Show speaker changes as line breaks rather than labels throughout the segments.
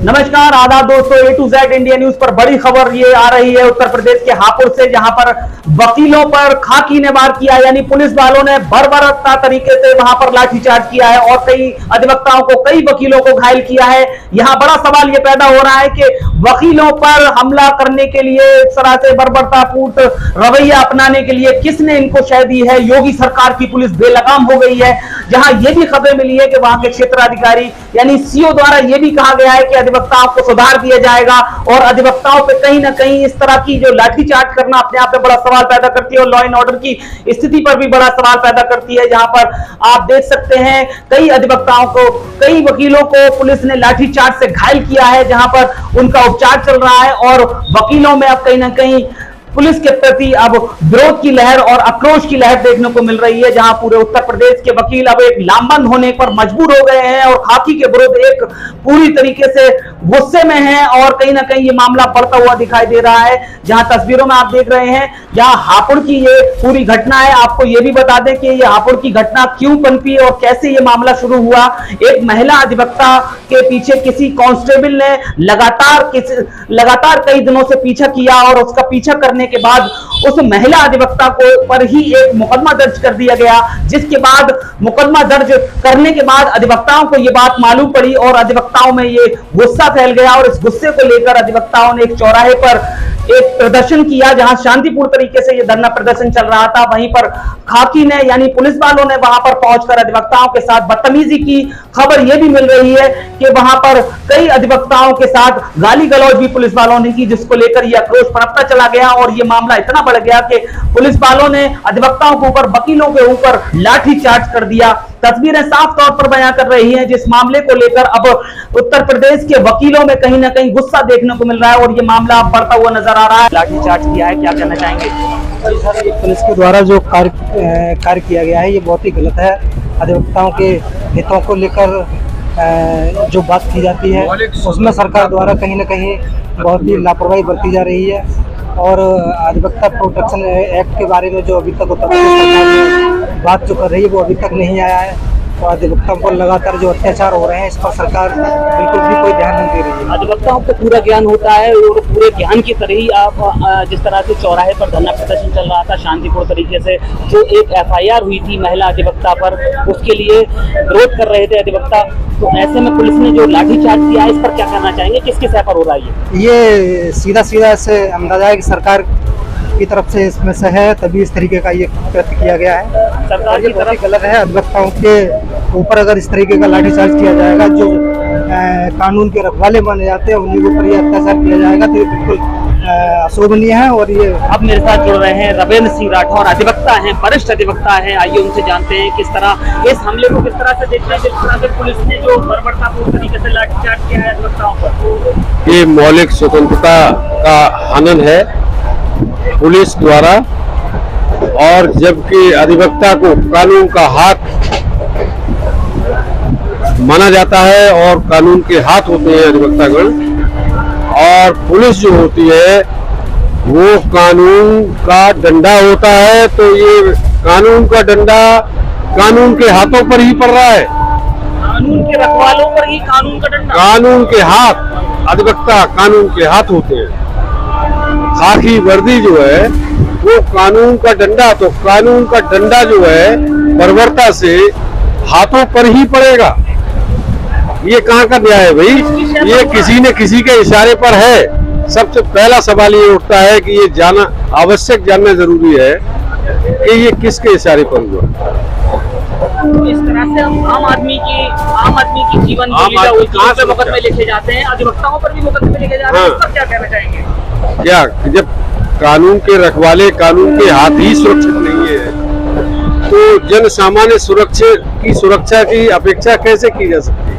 नमस्कार, आदाब दोस्तों। A to Z India news पर बड़ी खबर ये आ रही है उत्तर प्रदेश के हापुड़ से, जहां पर वकीलों पर खाकी ने वार किया, यानी पुलिस वालों ने बर्बरता तरीके से वहां पर लाठीचार्ज किया है और कई अधिवक्ताओं को, कई वकीलों को घायल किया है। यहां बड़ा सवाल ये पैदा हो रहा है कि वकीलों पर हमला करने के लिए, इस तरह से बर्बरतापूर्ण रवैया अपनाने के लिए किसने इनको शय दी है? योगी सरकार की पुलिस बेलगाम हो गई है। जहां ये भी खबरें मिली है कि वहां के क्षेत्राधिकारी यानी सीओ द्वारा यह भी कहा गया है कि अधिवक्ताओं को सुधार दिया जाएगा और अधिवक्ताओं पे कहीं ना कहीं इस तरह की जो लाठीचार्ज करना अपने आप में बड़ा सवाल पैदा करती है और लॉ एंड ऑर्डर की स्थिति पर भी बड़ा सवाल पैदा करती है। जहां पर आप देख सकते हैं कई अधिवक्ताओं को, कई वकीलों को पुलिस ने लाठीचार्ज से घायल किया है, जहां पर उनका उपचार चल रहा है और वकीलों में अब कहीं ना कहीं पुलिस के प्रति अब विरोध की लहर और आक्रोश की लहर देखने को मिल रही है। जहां पूरे उत्तर प्रदेश के वकील अब एक लामबंद होने पर मजबूर हो गए हैं और खाकी के विरुद्ध एक पूरी तरीके से गुस्से में हैं और कहीं ना कहीं ये मामला बढ़ता हुआ दिखाई दे रहा है। जहां तस्वीरों में आप देख रहे हैं, जहां हापुड़ की ये पूरी घटना है। आपको ये भी बता दें कि ये हापुड़ की घटना क्यों पनपी और कैसे ये मामला शुरू हुआ। एक महिला अधिवक्ता के पीछे किसी कांस्टेबल ने लगातार कई दिनों से पीछा किया और उसका पीछा करने के बाद उस महिला अधिवक्ता को पर ही एक मुकदमा दर्ज कर दिया गया, जिसके बाद मुकदमा दर्ज करने के बाद अधिवक्ताओं को यह बात मालूम पड़ी और अधिवक्ताओं में ये गुस्सा फैल गया और इस गुस्से को लेकर अधिवक्ताओं ने एक चौराहे पर एक प्रदर्शन किया, जहां शांतिपूर्ण तरीके से यह धरना प्रदर्शन चल रहा था। वहीं पर खाकी ने यानी पुलिस वालों ने वहां पर पहुंचकर अधिवक्ताओं के साथ बदतमीजी की। खबर यह भी मिल रही है कि वहां पर कई अधिवक्ताओं के साथ गाली गलौज भी पुलिस वालों ने की, जिसको लेकर यह आक्रोश पनपता चला गया और यह मामला इतना बढ़ गया कि पुलिस वालों ने अधिवक्ताओं के ऊपर, वकीलों के ऊपर लाठीचार्ज कर दिया। तस्वीरें साफ तौर पर बयां कर रही हैं जिस मामले को लेकर अब उत्तर प्रदेश के वकीलों में कहीं ना कहीं गुस्सा देखने को मिल रहा है और ये मामला बढ़ता हुआ नजर आ रहा है। लाठीचार्ज किया है, क्या कहना चाहेंगे?
सर, ये पुलिस के द्वारा जो कार्य किया गया है ये बहुत ही गलत है। अधिवक्ताओं के हितों को लेकर जो बात की जाती है उसमें सरकार द्वारा कहीं ना कहीं बहुत ही लापरवाही बरती जा रही है और अधिवक्ता प्रोटेक्शन एक्ट के बारे में जो अभी तक उत्तर प्रदेश सरकार बात जो कर रही है वो अभी तक नहीं आया है। तो अधिवक्ताओं पर लगातार जो अत्याचार हो रहे हैं इस पर सरकार बिल्कुल भी कोई ध्यान नहीं दे रही है।
अधिवक्ताओं को पूरा ज्ञान होता है और पूरे ज्ञान की तरह ही आप जिस तरह से चौराहे पर धरना प्रदर्शन चल रहा था शांतिपूर्ण तरीके से, जो एक FIR हुई थी महिला अधिवक्ता पर, उसके लिए विरोध कर रहे थे अधिवक्ता, तो ऐसे में पुलिस ने जो लाठीचार्ज किया है इस पर क्या कहना चाहेंगे? किसके सह पर हो रहा है
ये सीधा इससे अंदाजा है कि सरकार की तरफ से इसमें से है, तभी इस तरीके का ये कृत्य किया गया है।
सरकार की तरफ
गलत है। अधिवक्ताओं के ऊपर अगर इस तरीके का लाठीचार्ज किया जाएगा, जो कानून के रखवाले माने जाते हैं उन्हीं के ऊपर ये अत्याचार किया जाएगा, तो ये बिल्कुल अशोभनीय है। और ये
अब मेरे साथ जुड़ रहे हैं रविंद्र सिंह राठौर, अधिवक्ता हैं, वरिष्ठ अधिवक्ता हैं। आइए उनसे जानते हैं किस तरह इस हमले को किस तरह से देखते हैं, जिस तरह से पुलिस ने जो बर्बरतापूर्ण तरीके से लाठीचार्ज किया है अधिवक्ताओं पर।
ये मौलिक स्वतंत्रता का हनन है पुलिस द्वारा, और जबकि अधिवक्ता को कानून का हाथ माना जाता है और कानून के हाथ होते हैं अधिवक्तागण, और पुलिस जो होती है वो कानून का डंडा होता है। तो ये कानून का डंडा कानून के हाथों पर ही पड़ रहा है,
कानून के रखवालों पर ही कानून का डंडा।
कानून के हाथ, अधिवक्ता कानून के हाथ होते हैं। खाकी वर्दी जो है वो कानून का डंडा, तो कानून का डंडा जो है बर्बरता से हाथों पर ही पड़ेगा। ये कहाँ का न्याय है भाई? ये किसी न किसी के इशारे पर है। सबसे पहला सवाल ये उठता है कि ये जाना आवश्यक, जानना जरूरी है कि ये किसके इशारे पर हुआ।
इस तरह से हम आम आदमी की जीवन पे मुकदमे लिखे जाते हैं, अधिवक्ताओं पर भी मुकदमे लिखे जाते हैं, इस पर क्या कहना चाहेंगे?
क्या जब कानून के रखवाले कानून के हाथ ही सुरक्षित नहीं है तो जन सामान्य सुरक्षा की अपेक्षा कैसे की जा सकती है?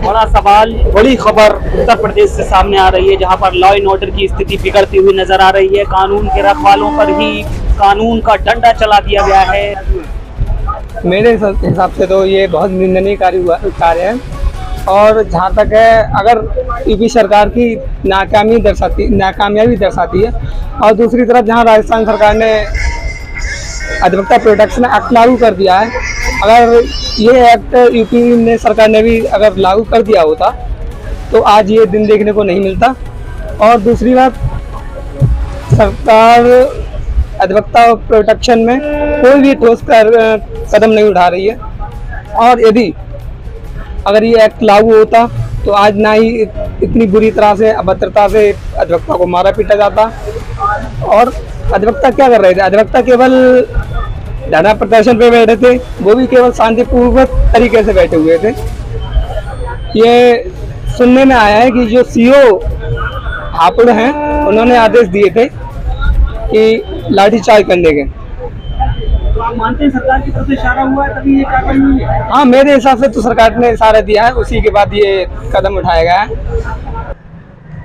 बड़ा सवाल, बड़ी खबर उत्तर प्रदेश से सामने आ रही है, जहां पर लॉ एंड ऑर्डर की स्थिति बिगड़ती हुई नजर आ रही है। कानून के रखवालों पर ही कानून का डंडा चला दिया गया है।
मेरे हिसाब से तो ये बहुत निंदनीय कार्य है और जहाँ तक है, अगर यूपी सरकार की नाकामयाबी दर्शाती है और दूसरी तरफ जहाँ राजस्थान सरकार ने अधिवक्ता प्रोटेक्शन एक्ट लागू कर दिया है, अगर ये एक्ट यूपी ने सरकार ने भी अगर लागू कर दिया होता तो आज ये दिन देखने को नहीं मिलता। और दूसरी बात, सरकार अधिवक्ता प्रोटेक्शन में कोई भी ठोस कदम नहीं उठा रही है। और यदि अगर ये एक्ट लागू होता तो आज ना ही इतनी बुरी तरह से अभद्रता से अधिवक्ता को मारा पीटा जाता। और अधिवक्ता क्या कर रहे थे? अधिवक्ता केवल धरना प्रदर्शन पे बैठे थे, वो भी केवल शांतिपूर्वक तरीके से बैठे हुए थे। ये सुनने में आया है कि जो सीओ हापुड़ हैं उन्होंने आदेश दिए थे कि लाठीचार्ज करने के।
तो आप मानते हैं सरकार की तरफ से इशारा हुआ है तभी ये कार्रवाई हुई है?
हाँ, मेरे हिसाब से तो सरकार ने इशारा दिया है, उसी के बाद ये कदम उठाया गया है।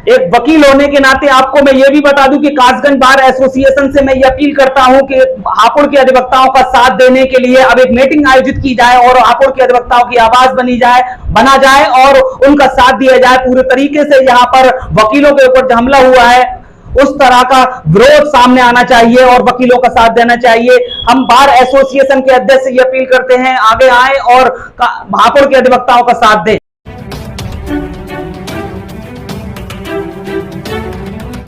एक वकील होने के नाते आपको मैं ये भी बता दूं कि कासगंज बार एसोसिएशन से मैं ये अपील करता हूं कि हापुड़ के अधिवक्ताओं का साथ देने के लिए अब एक मीटिंग आयोजित की जाए और हापुड़ के अधिवक्ताओं की आवाज बना जाए और उनका साथ दिया जाए पूरे तरीके से। यहाँ पर वकीलों के ऊपर हमला हुआ है, उस तरह का विरोध सामने आना चाहिए और वकीलों का साथ देना चाहिए। हम बार एसोसिएशन के अध्यक्ष से ये अपील करते हैं, आगे आए और हापुड़ के अधिवक्ताओं का साथ दें।